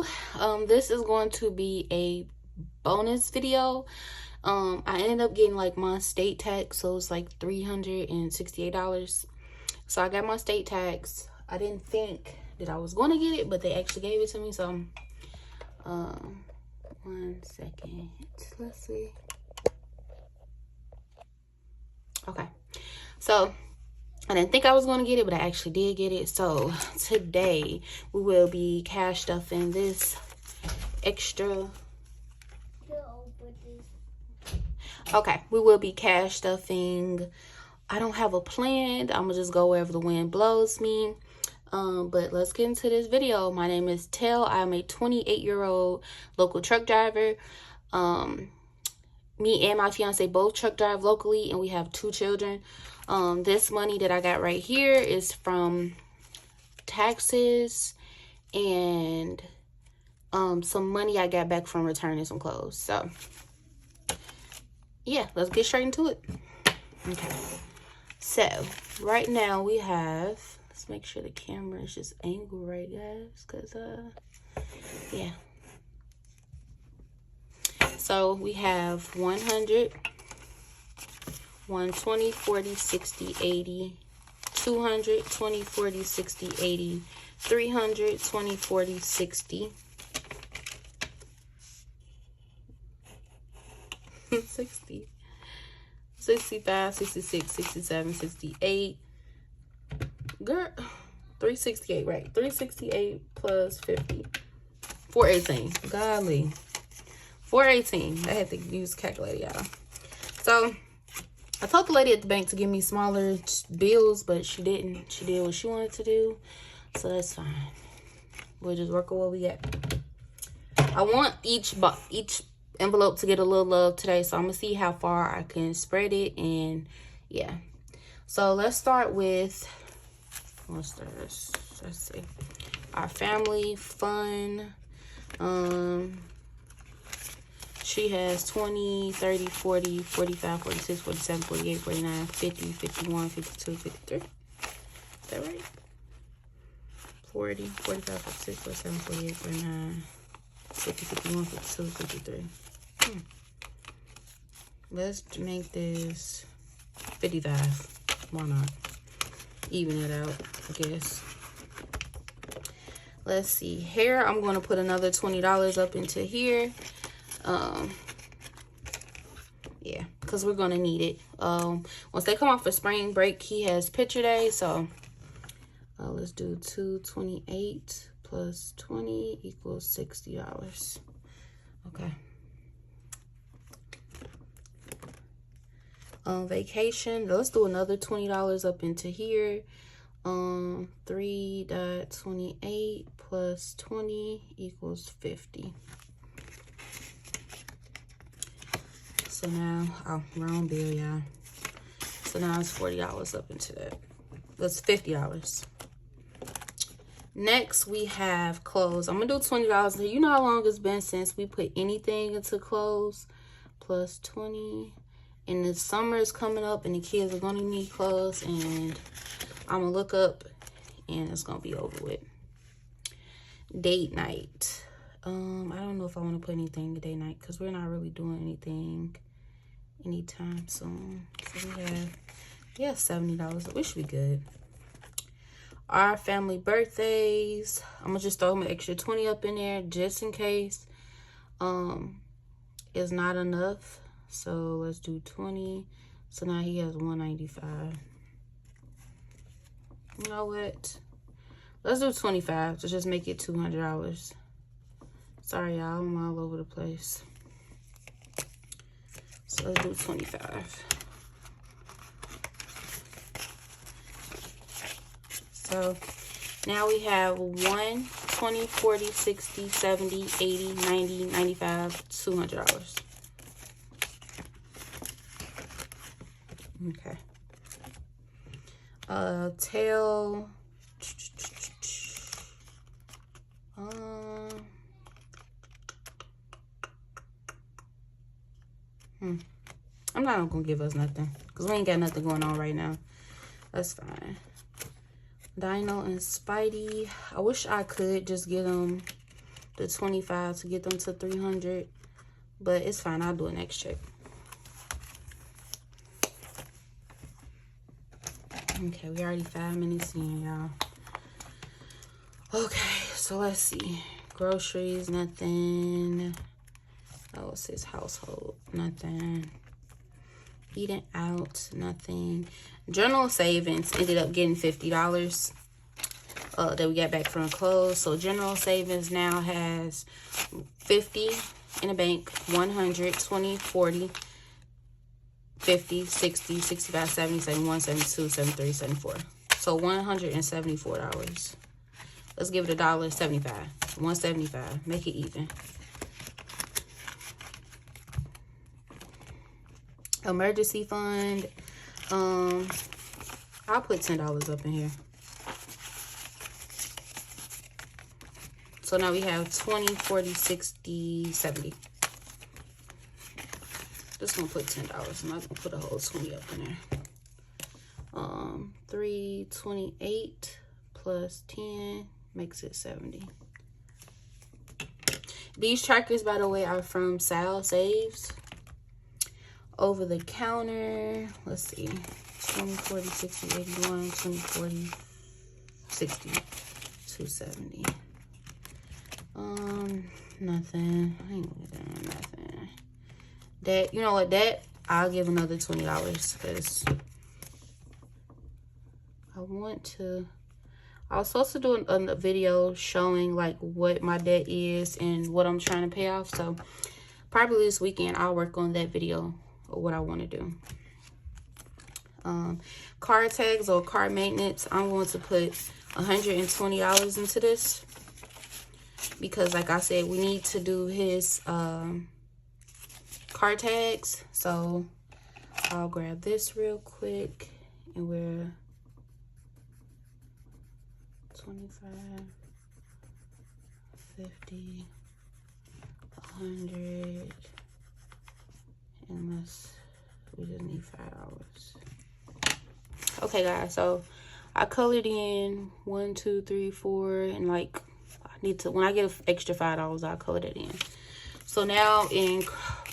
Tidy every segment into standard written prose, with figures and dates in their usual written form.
Hello. This is going to be a bonus video. I ended up getting like my state tax, so it's like $368. So I got my state tax. I didn't think that I was going to get it, but they actually gave it to me. So 1 second. Let's see. Okay. So I didn't think I was going to get it, but I actually did get it. So today we will be cash stuffing this extra. Okay, we will be cash stuffing. I don't have a plan. I'm gonna just go wherever the wind blows me. But let's get into this video. My name is Tel. I'm a 28-year-old local truck driver. Me and my fiance both truck drive locally, and we have 2 children. This money that I got right here is from taxes and some money I got back from returning some clothes. So yeah, let's get straight into it. Okay, so right now we have, let's make sure the camera is just angled right, guys, because yeah. So we have 100, 120, 40, 60, 80, 200, 20, 40, 60, 80, 300, 20, 40, 60, 60, 65, 66, 67, 68. Girl, 368, right? 368 plus 50. 418. Golly. 418. I had to use a calculator, y'all. So I told the lady at the bank to give me smaller bills, but she didn't. She did what she wanted to do, so that's fine. We'll just work with what we got. I want each envelope to get a little love today, so I'm gonna see how far I can spread it, and yeah. So let's start with, what's this? Let's see. Our family fun. She has 20, 30, 40, 45, 46, 47, 48, 49, 50, 51, 52, 53. Is that right? 40, 45, 46, 47, 48, 49, 50, 51, 52, 53. Let's make this 55. Why not? Even it out, I guess. Let's see. Hair, I'm going to put another $20 up into here. Yeah, because we're going to need it. Once they come off for spring break, he has picture day. So let's do 228 plus 20 equals $60. Okay. Vacation, let's do another $20 up into here. 3.28 plus 20 equals 50. So now, oh, wrong bill, y'all. So now it's $40 up into that. That's $50. Next, we have clothes. I'm gonna do $20. You know how long it's been since we put anything into clothes. Plus 20. And the summer is coming up, and the kids are gonna need clothes, and I'm gonna look up, and it's gonna be over with. Date night. I don't know if I want to put anything to date night because we're not really doing anything anytime soon. So we have $70. We should be good. Our family birthdays, I'm gonna just throw an extra 20 up in there just in case it's not enough. So let's do 20. So now he has 195. You know what? Let's do 25 to just make it $200. Sorry, y'all, I'm all over the place. So let's do 25. So now we have 1, 20, 40, 60, 70, 80, 90, 95, $200. Okay. Tail. I'm not gonna give us nothing because we ain't got nothing going on right now. That's fine. Dino and Spidey. I wish I could just get them the 25 to get them to 300. But it's fine. I'll do a next check. Okay, we already 5 minutes in, y'all. Okay, so let's see. Groceries, nothing. Oh, it says household, nothing. Eating out, nothing. General savings ended up getting $50 that we got back from clothes. So general savings now has 50 in the bank, 100, 20, 40, 50, 60, 65, 70, 71, 72, 73, 74. So $174. Let's give it $1.75. 175. Make it even. Emergency fund. I'll put $10 up in here. So now we have 20, 40, 60, 70. Just gonna put $10. I'm not gonna put a whole 20 up in there. 328 plus 10 makes it 70. These trackers, by the way, are from Sal Saves. Over the counter, let's see, 20, 40, 60, 81, 20, 40, 60, 270. Nothing. I ain't doing nothing. That, you know what, that I'll give another $20 because I was supposed to do a video showing like what my debt is and what I'm trying to pay off. So probably this weekend I'll work on that video or what I want to do. Car tags or car maintenance, I'm going to put $120 into this because like I said, we need to do his car tags. So I'll grab this real quick and we're 25, 50, 100, unless we just need $5. Okay, guys, so I colored in 1, 2, 3, 4, and like I need to, when I get an extra $5, I'll color that in. So now in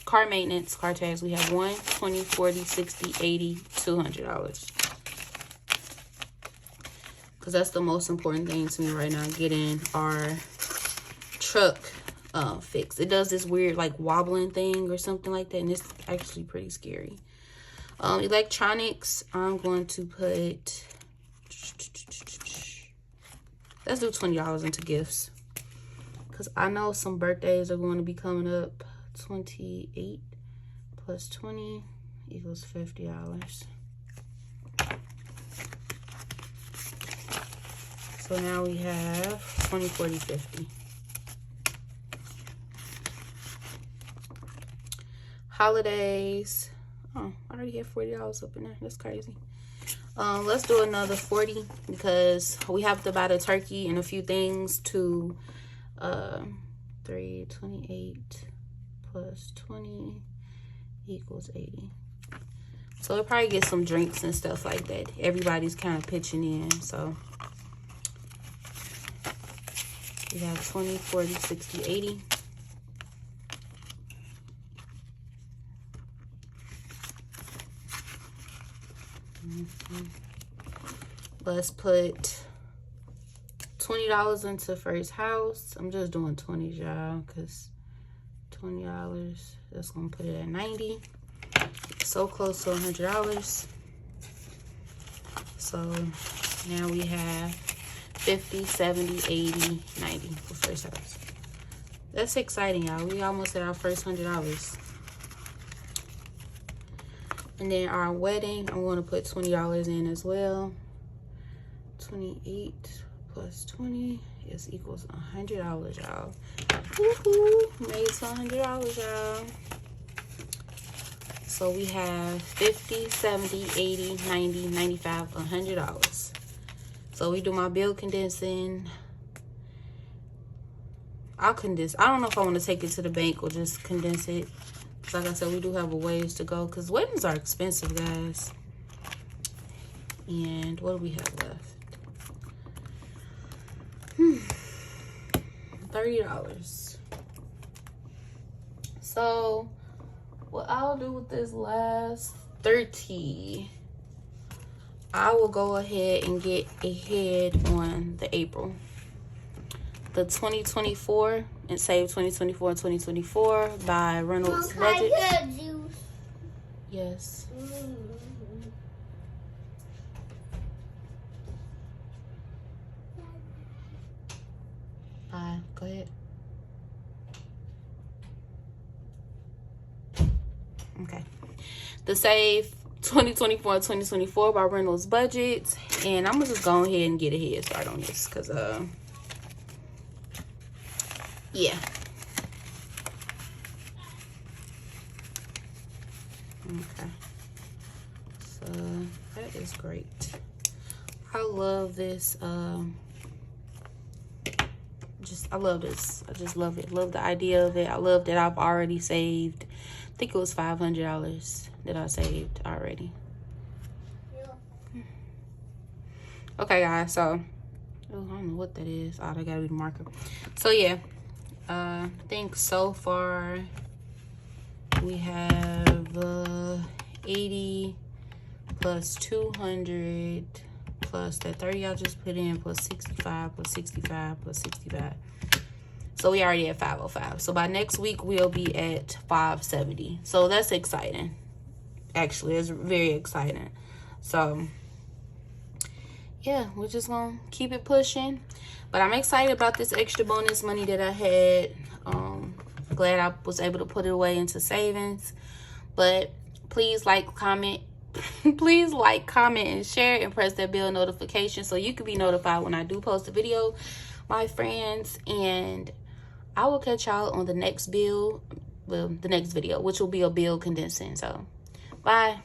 car maintenance, car tags, we have 1, 20, 40, 60, 80, $200. Because that's the most important thing to me right now, getting our truck fixed. It does this weird like wobbling thing or something like that, and it's actually pretty scary. Electronics, I'm going to put, let's do $20 into gifts. Because I know some birthdays are going to be coming up. 28 plus 20 equals $50. So now we have 20, 40, 50. Holidays. Oh, I already have $40 up in there. That's crazy. Let's do another 40 because we have to buy the turkey and a few things to 328 plus 20 equals 80. So we'll probably get some drinks and stuff like that. Everybody's kind of pitching in, so we have 20, 40, 60, 80. Let's put $20 into first house. I'm just doing 20, y'all, because $20, that's gonna put it at 90. So close to $100. So now we have 50, 70, 80, 90 for first house. That's exciting, y'all. We almost at our first $100. And then our wedding, I'm going to put $20 in as well. 28 plus 20 is equals $100, y'all. Woohoo! Made it to $100, y'all. So we have 50, 70, 80, 90, 95, $100. So we do my bill condensing. I'll condense. I don't know if I want to take it to the bank or just condense it. Like I said, we do have a ways to go because weddings are expensive, guys. And what do we have left? $30. So what I'll do with this last 30, I will go ahead and get ahead on the April. The 2024 and save 2024 and 2024 by Reynolds Budget. Yes. Go ahead. Okay. The save 2024 and 2024 by Reynolds Budget. And I'm gonna just go ahead and get a head start on this because yeah. Okay. So that is great. I love this. I love this. I just love it. Love the idea of it. I love that I've already saved. I think it was $500 that I saved already. Yeah. Okay, guys. So, I don't know what that is. Oh, that gotta be the marker. So yeah. I think so far we have 80 plus 200 plus that 30 I just put in plus 65 plus 65 plus 65. So we already at 505. So by next week we'll be at 570. So that's exciting. Actually, it's very exciting. So yeah, we're just gonna keep it pushing. But I'm excited about this extra bonus money that I had. Glad I was able to put it away into savings. But please like, comment. Please like, comment, and share, and press that bell notification so you can be notified when I do post a video, my friends. And I will catch y'all on the next bill, well, the next video, which will be a bill condensing. So bye.